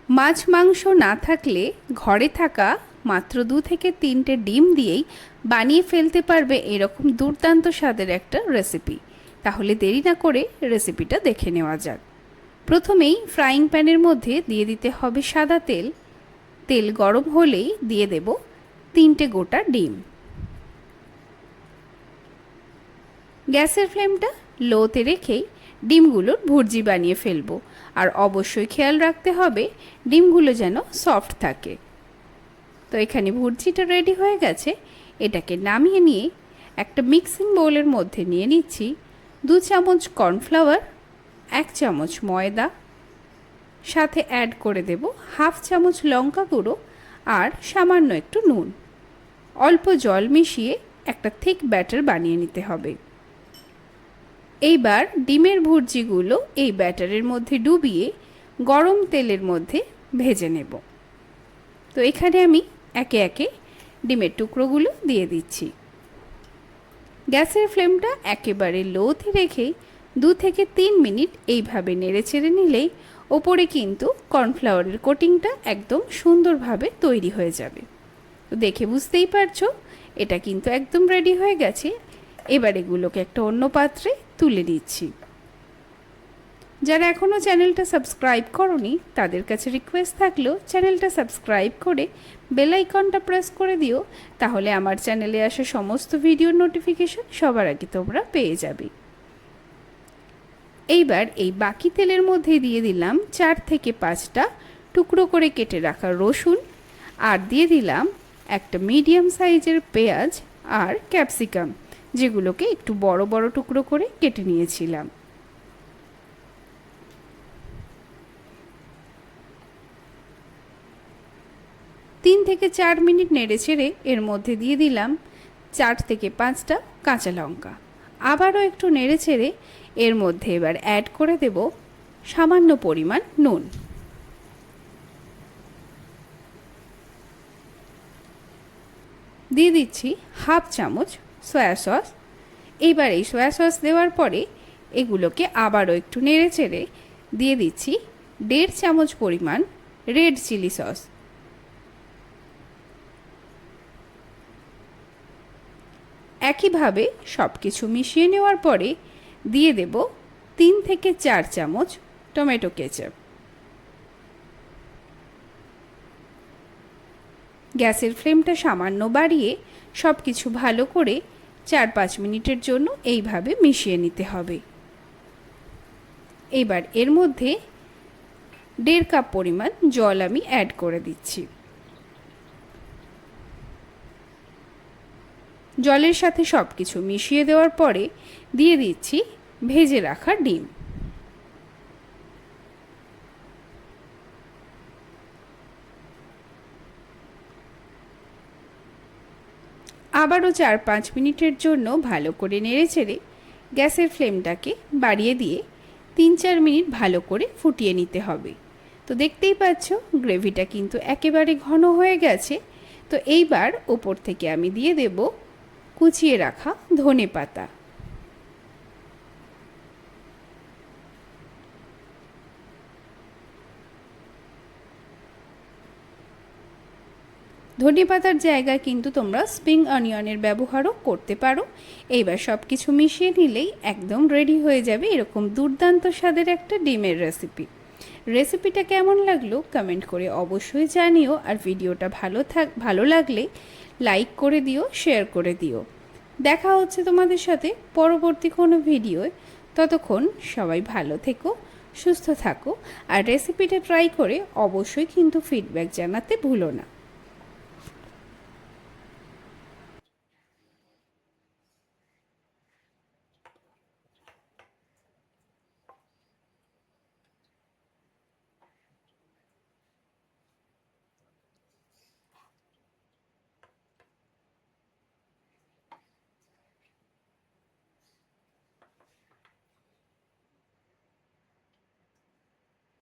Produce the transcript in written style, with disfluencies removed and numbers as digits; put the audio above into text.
মাছ মাংস না থাকলে ঘরে থাকা মাত্র 2 থেকে 3টে ডিম দিয়েই বানিয়ে ফেলতে পারবে এরকম দুর্দান্ত স্বাদের একটা রেসিপি। তাহলে দেরি না করে রেসিপিটা দেখে নেওয়া যাক। প্রথমেই ফ্রাইং প্যানের মধ্যে দিয়ে দিতে হবে সাদা তেল। তেল গরম হলেই দিয়ে দেব 3টে গোটা ডিম। গ্যাসের ফ্লেমটা লোতে রেখেই ডিমগুলোর ভুর্জি বানিয়ে ফেলবো। আর অবশ্যই খেয়াল রাখতে হবে ডিমগুলো যেন সফট থাকে। তো এখানে ভুর্জিটা রেডি হয়ে গেছে। এটাকে নামিয়ে নিয়ে একটা মিক্সিং বোলের মধ্যে নিয়ে নিচ্ছি 2 চামচ কর্নফ্লাওয়ার, 1 চামচ ময়দা, সাথে অ্যাড করে দেব 1/2 চামচ লঙ্কা গুঁড়ো আর সামান্য একটু নুন। অল্প জল মিশিয়ে একটা থিক ব্যাটার বানিয়ে নিতে হবে। এইবার ডিমের ভুর্জিগুলো এই ব্যাটারের মধ্যে ডুবিয়ে গরম তেলের মধ্যে ভেজে নেব। তো এখানে আমি একে একে ডিমের টুকরোগুলো দিয়ে দিচ্ছি। গ্যাসের ফ্লেমটা একেবারে লোতে রেখেই 2 থেকে 3 মিনিট এইভাবে নেড়েচেড়ে নিলেই ওপরে কিন্তু কর্নফ্লাওয়ারের কোটিংটা একদম সুন্দরভাবে তৈরি হয়ে যাবে। তো দেখে বুঝতেই পারছো এটা কিন্তু একদম রেডি হয়ে গেছে। এবার এগুলোকে একটা অন্য পাত্রে তুলে দিচ্ছি। যারা এখনও চ্যানেলটা সাবস্ক্রাইব করোনি তাদের কাছে রিকোয়েস্ট থাকলো চ্যানেলটা সাবস্ক্রাইব করে বেল আইকনটা প্রেস করে দিও, তাহলে আমার চ্যানেলে আসা সমস্ত ভিডিওর নোটিফিকেশন সবার আগে তোমরা পেয়ে যাবে। এইবার এই বাকি তেলের মধ্যে দিয়ে দিলাম 4 থেকে 5টা টুকরো করে কেটে রাখা রসুন, আর দিয়ে দিলাম একটা মিডিয়াম সাইজের পেঁয়াজ আর ক্যাপসিকাম, যেগুলোকে একটু বড় বড় টুকরো করে কেটে নিয়েছিলাম। তিন থেকে 4 মিনিট নেড়েচেড়ে এর মধ্যে দিয়ে দিলাম 4 থেকে 5টা কাঁচা লঙ্কা। আবারও একটু নেড়েচেড়ে এর মধ্যে এবার অ্যাড করে দেব সামান্য পরিমাণ নুন। দিয়ে দিচ্ছি 1/2 চামচ সয়া সস। এইবার এই সয়া সস দেওয়ার পরে এগুলোকে আবারও একটু নেড়েচেড়ে দিয়ে দিচ্ছি 1.5 চামচ পরিমাণ রেড চিলি সস। একইভাবে সব কিছু মিশিয়ে নেওয়ার পরে দিয়ে দেব 3 থেকে 4 চামচ টমেটো কেচাপ। গ্যাসের ফ্লেমটা সামান্য বাড়িয়ে সব কিছু ভালো করে 4-5 মিনিটের জন্য এইভাবে মিশিয়ে নিতে হবে। এবার এর মধ্যে 1.5 কাপ পরিমাণ জল আমি অ্যাড করে দিচ্ছি। জলের সাথে সব কিছু মিশিয়ে দেওয়ার পরে দিয়ে দিচ্ছি ভেজে রাখা ডিম। আবারও 4-5 মিনিটের জন্য ভালো করে নেড়েচেড়ে গ্যাসের ফ্লেমটাকে বাড়িয়ে দিয়ে 3-4 মিনিট ভালো করে ফুটিয়ে নিতে হবে। তো দেখতেই পাচ্ছ গ্রেভিটা কিন্তু একেবারে ঘন হয়ে গেছে। তো এইবার ওপর থেকে আমি দিয়ে দেব কুচিয়ে রাখা ধনেপাতা। ধনেপাতার জায়গায় কিন্তু তোমরা স্প্রিং অনিয়নের ব্যবহারও করতে পারো। এইবার সব কিছু মিশিয়ে নিলেই একদম রেডি হয়ে যাবে এরকম দুর্দান্ত স্বাদের একটা ডিমের রেসিপি। রেসিপিটা কেমন লাগলো কমেন্ট করে অবশ্যই জানিও। আর ভিডিওটা ভালো লাগলে লাইক করে দিও, শেয়ার করে দিও। দেখা হচ্ছে তোমাদের সাথে পরবর্তী কোনো ভিডিওয়। ততক্ষণ সবাই ভালো থেকো, সুস্থ থাকো, আর রেসিপিটা ট্রাই করে অবশ্যই কিন্তু ফিডব্যাক জানাতে ভুলো না।